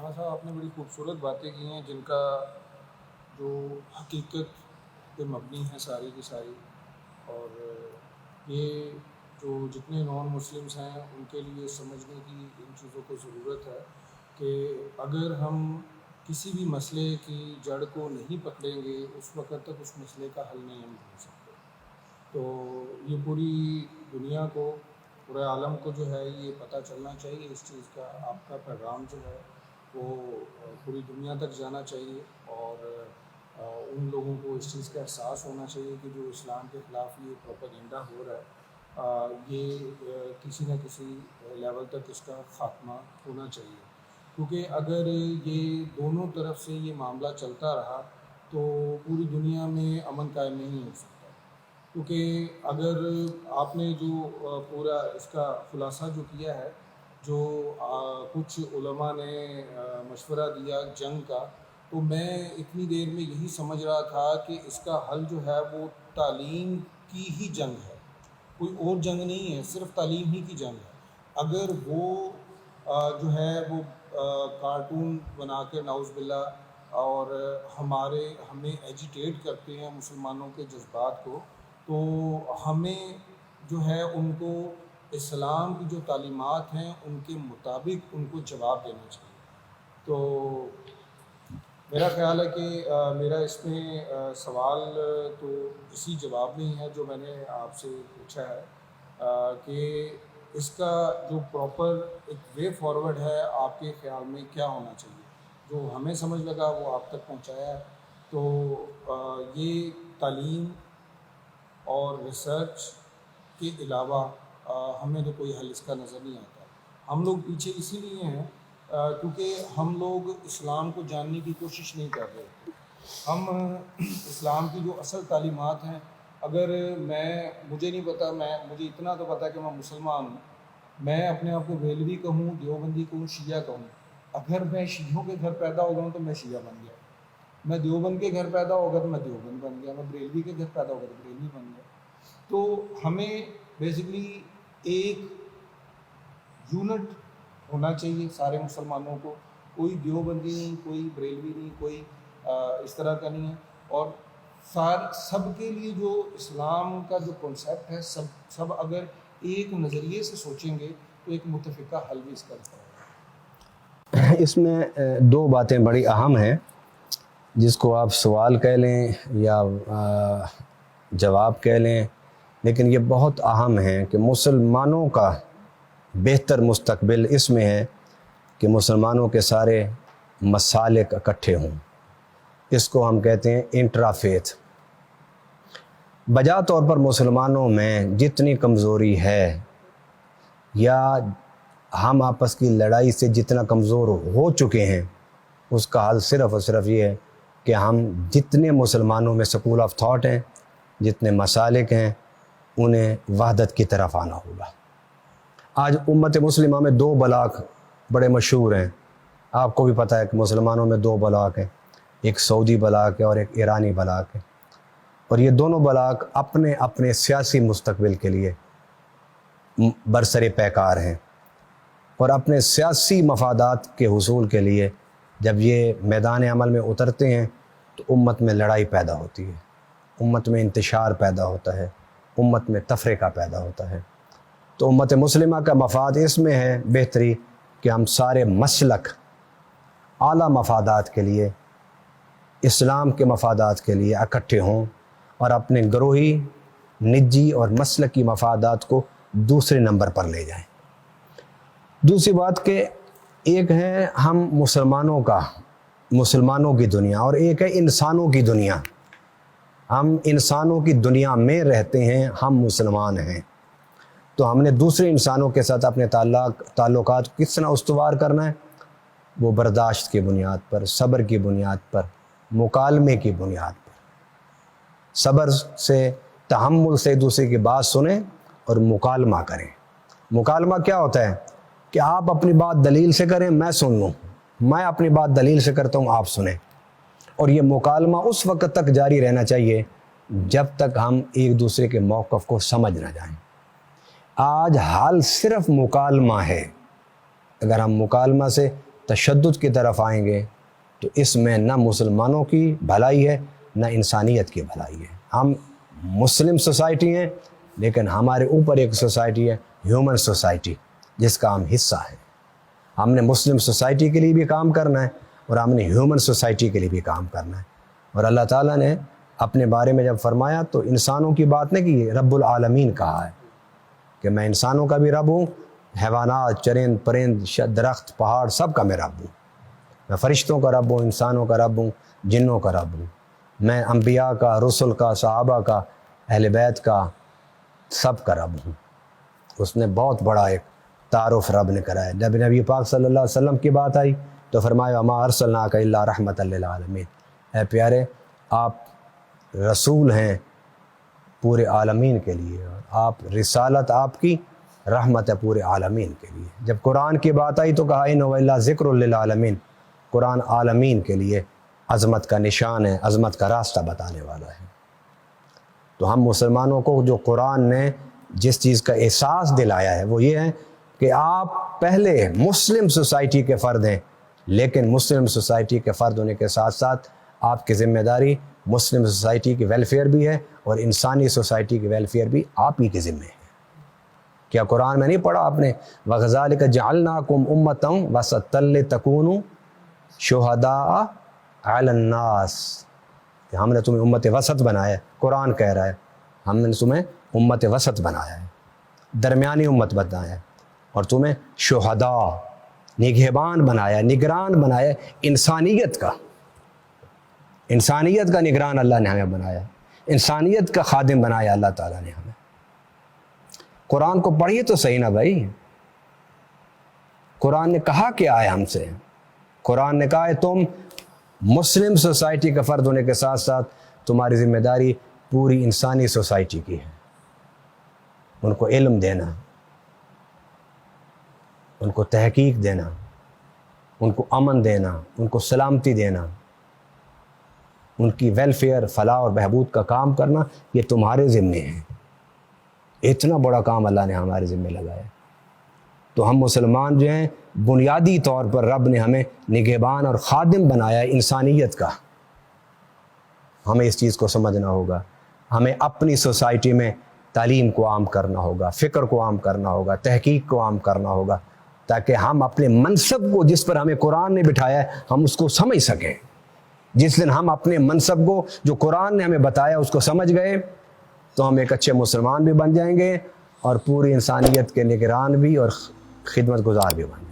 مولانا صاحب آپ نے بڑی خوبصورت باتیں کی ہیں جن کا جو حقیقت پہ مبنی ہے ساری کی ساری، اور یہ جو جتنے نان مسلمس ہیں ان کے لیے سمجھنے کی ان چیزوں کو ضرورت ہے کہ اگر ہم کسی بھی مسئلے کی جڑ کو نہیں پکڑیں گے اس وقت تک اس مسئلے کا حل نہیں ہم ڈھونڈ سکتے۔ تو یہ پوری دنیا کو، پورے عالم کو جو ہے یہ پتہ چلنا چاہیے اس چیز کا، آپ کا پیغام جو ہے وہ پوری دنیا تک جانا چاہیے، اور ان لوگوں کو اس چیز کا احساس ہونا چاہیے کہ جو اسلام کے خلاف یہ پروپیگنڈا ہو رہا ہے یہ کسی نہ کسی لیول تک اس کا خاتمہ ہونا چاہیے، کیونکہ اگر یہ دونوں طرف سے یہ معاملہ چلتا رہا تو پوری دنیا میں امن قائم نہیں ہو سکتا۔ کیونکہ اگر آپ نے جو پورا اس کا خلاصہ جو کیا ہے، جو کچھ علماء نے مشورہ دیا جنگ کا، تو میں اتنی دیر میں یہی سمجھ رہا تھا کہ اس کا حل جو ہے وہ تعلیم کی ہی جنگ ہے، کوئی اور جنگ نہیں ہے، صرف تعلیم ہی کی جنگ ہے۔ اگر وہ جو ہے وہ کارٹون بنا کے نعوذ باللہ اور ہمیں ایجیٹیٹ کرتے ہیں مسلمانوں کے جذبات کو، تو ہمیں جو ہے ان کو اسلام کی جو تعلیمات ہیں ان کے مطابق ان کو جواب دینا چاہیے۔ تو میرا خیال ہے کہ میرا اس میں سوال تو اسی جواب میں ہی ہے جو میں نے آپ سے پوچھا ہے، کہ اس کا جو پراپر ایک وے فارورڈ ہے آپ کے خیال میں کیا ہونا چاہیے۔ جو ہمیں سمجھ لگا وہ آپ تک پہنچایا ہے۔ تو یہ تعلیم اور ریسرچ کے علاوہ ہمیں تو کوئی حل اس کا نظر نہیں آتا۔ ہم لوگ پیچھے اسی لیے ہیں کیونکہ ہم لوگ اسلام کو جاننے کی کوشش نہیں کر رہے۔ ہم اسلام کی جو اصل تعلیمات ہیں، اگر مجھے نہیں پتہ، مجھے اتنا تو پتہ کہ میں مسلمان ہوں، میں اپنے آپ کو بریلوی کہوں، دیوبندی کہوں، شیعہ کہوں، اگر میں شیعوں کے گھر پیدا ہو گیا ہوں تو میں شیعہ بن گیا، میں دیوبند کے گھر پیدا ہو گیا تو میں دیوبند بن گیا، میں بریلوی کے گھر پیدا ہو گیا تو بریلوی بن گیا۔ تو ہمیں بیسیکلی ایک یونٹ ہونا چاہیے سارے مسلمانوں کو، کوئی دیوبندی نہیں، کوئی بریلوی نہیں، کوئی اس طرح کا نہیں ہے، اور سب کے لیے جو اسلام کا جو کنسیپٹ ہے سب اگر ایک نظریے سے سوچیں گے تو ایک متفقہ حل بھی اس کا ہوگا۔ اس میں دو باتیں بڑی اہم ہیں جس کو آپ سوال کہہ لیں یا جواب کہہ لیں، لیکن یہ بہت اہم ہیں کہ مسلمانوں کا بہتر مستقبل اس میں ہے کہ مسلمانوں کے سارے مسالک اکٹھے ہوں۔ اس کو ہم کہتے ہیں انٹرا فیتھ۔ بجا طور پر مسلمانوں میں جتنی کمزوری ہے یا ہم آپس کی لڑائی سے جتنا کمزور ہو چکے ہیں، اس کا حل صرف اور صرف یہ ہے کہ ہم جتنے مسلمانوں میں سکول آف تھاٹ ہیں، جتنے مسالک ہیں، انہیں وحدت کی طرف آنا ہوگا۔ آج امت مسلمہ میں دو بلاک بڑے مشہور ہیں، آپ کو بھی پتہ ہے کہ مسلمانوں میں دو بلاک ہیں، ایک سعودی بلاک ہے اور ایک ایرانی بلاک ہے، اور یہ دونوں بلاک اپنے اپنے سیاسی مستقبل کے لیے برسر پیکار ہیں، اور اپنے سیاسی مفادات کے حصول کے لیے جب یہ میدان عمل میں اترتے ہیں تو امت میں لڑائی پیدا ہوتی ہے، امت میں انتشار پیدا ہوتا ہے، امت میں تفرقہ پیدا ہوتا ہے۔ تو امت مسلمہ کا مفاد اس میں ہے بہتری کہ ہم سارے مسلک اعلیٰ مفادات کے لیے، اسلام کے مفادات کے لیے اکٹھے ہوں اور اپنے گروہی، نجی اور مسلکی مفادات کو دوسرے نمبر پر لے جائیں۔ دوسری بات کہ ایک ہے ہم مسلمانوں کی دنیا، اور ایک ہے انسانوں کی دنیا۔ ہم انسانوں کی دنیا میں رہتے ہیں، ہم مسلمان ہیں، تو ہم نے دوسرے انسانوں کے ساتھ اپنے تعلقات کس طرح استوار کرنا ہے؟ وہ برداشت کی بنیاد پر، صبر کی بنیاد پر، مکالمے کی بنیاد پر، صبر سے، تحمل سے دوسرے کی بات سنیں اور مکالمہ کریں۔ مکالمہ کیا ہوتا ہے کہ آپ اپنی بات دلیل سے کریں، میں سن لوں، میں اپنی بات دلیل سے کرتا ہوں، آپ سنیں، اور یہ مکالمہ اس وقت تک جاری رہنا چاہیے جب تک ہم ایک دوسرے کے موقف کو سمجھ نہ جائیں۔ آج حال صرف مکالمہ ہے، اگر ہم مکالمہ سے تشدد کی طرف آئیں گے تو اس میں نہ مسلمانوں کی بھلائی ہے نہ انسانیت کی بھلائی ہے۔ ہم مسلم سوسائٹی ہیں لیکن ہمارے اوپر ایک سوسائٹی ہے ہیومن سوسائٹی جس کا ہم حصہ ہیں۔ ہم نے مسلم سوسائٹی کے لیے بھی کام کرنا ہے اور ہم نے ہیومن سوسائٹی کے لیے بھی کام کرنا ہے۔ اور اللہ تعالیٰ نے اپنے بارے میں جب فرمایا تو انسانوں کی بات نہیں کی، رب العالمین کہا ہے کہ میں انسانوں کا بھی رب ہوں، حیوانات، چرند پرند، درخت، پہاڑ سب کا میں رب ہوں۔ میں فرشتوں کا رب ہوں، انسانوں کا رب ہوں، جنوں کا رب ہوں۔ میں انبیاء کا، رسل کا، صحابہ کا، اہل بیت کا، سب کا رب ہوں۔ اس نے بہت بڑا ایک تعارف رب نے کرایا۔ جب نبی پاک صلی اللہ علیہ وسلم کی بات آئی تو فرمایا وما ارسلناک الا رحمۃ للعالمین، اے پیارے آپ رسول ہیں پورے عالمین کے لیے، اور آپ رسالت آپ کی رحمت ہے پورے عالمین کے لیے۔ جب قرآن کی بات آئی تو کہا ان هو الا ذکر للعالمین، قرآن عالمین کے لیے عظمت کا نشان ہے، عظمت کا راستہ بتانے والا ہے۔ تو ہم مسلمانوں کو جو قرآن نے جس چیز کا احساس دلایا ہے وہ یہ ہے کہ آپ پہلے مسلم سوسائٹی کے فرد ہیں، لیکن مسلم سوسائٹی کے فرد ہونے کے ساتھ ساتھ آپ کی ذمہ داری مسلم سوسائٹی کی ویلفیئر بھی ہے اور انسانی سوسائٹی کی ویلفیئر بھی آپ ہی کے ذمہ ہے۔ کیا قرآن میں نہیں پڑھا آپ نے وَكَذَلِكَ جَعَلْنَاكُمْ أُمَّةً وَسَطًا لِتَكُونُوا شُهَدَاءَ عَلَى النَّاسِ، کہ ہم نے تمہیں امت وسط بنایا ہے۔ قرآن کہہ رہا ہے ہم نے تمہیں امت وسط بنایا ہے، درمیانی امت بنایا ہے، اور تمہیں شہداء نگہبان بنایا، نگران بنایا، انسانیت کا نگران اللہ نے ہمیں بنایا، انسانیت کا خادم بنایا اللہ تعالیٰ نے ہمیں۔ قرآن کو پڑھیے تو صحیح نا بھائی، قرآن نے کہا کیا ہے ہم سے؟ قرآن نے کہا ہے تم مسلم سوسائٹی کا فرد ہونے کے ساتھ ساتھ تمہاری ذمہ داری پوری انسانی سوسائٹی کی ہے، ان کو علم دینا، ان کو تحقیق دینا، ان کو امن دینا، ان کو سلامتی دینا، ان کی ویلفیئر، فلاح اور بہبود کا کام کرنا، یہ تمہارے ذمے ہے۔ اتنا بڑا کام اللہ نے ہمارے ذمے لگایا۔ تو ہم مسلمان جو ہیں بنیادی طور پر رب نے ہمیں نگہبان اور خادم بنایا ہے انسانیت کا۔ ہمیں اس چیز کو سمجھنا ہوگا، ہمیں اپنی سوسائٹی میں تعلیم کو عام کرنا ہوگا، فکر کو عام کرنا ہوگا، تحقیق کو عام کرنا ہوگا، تاکہ ہم اپنے منصب کو جس پر ہمیں قرآن نے بٹھایا ہے ہم اس کو سمجھ سکیں۔ جس دن ہم اپنے منصب کو جو قرآن نے ہمیں بتایا اس کو سمجھ گئے تو ہم ایک اچھے مسلمان بھی بن جائیں گے اور پوری انسانیت کے نگران بھی اور خدمت گزار بھی بن جائیں گے۔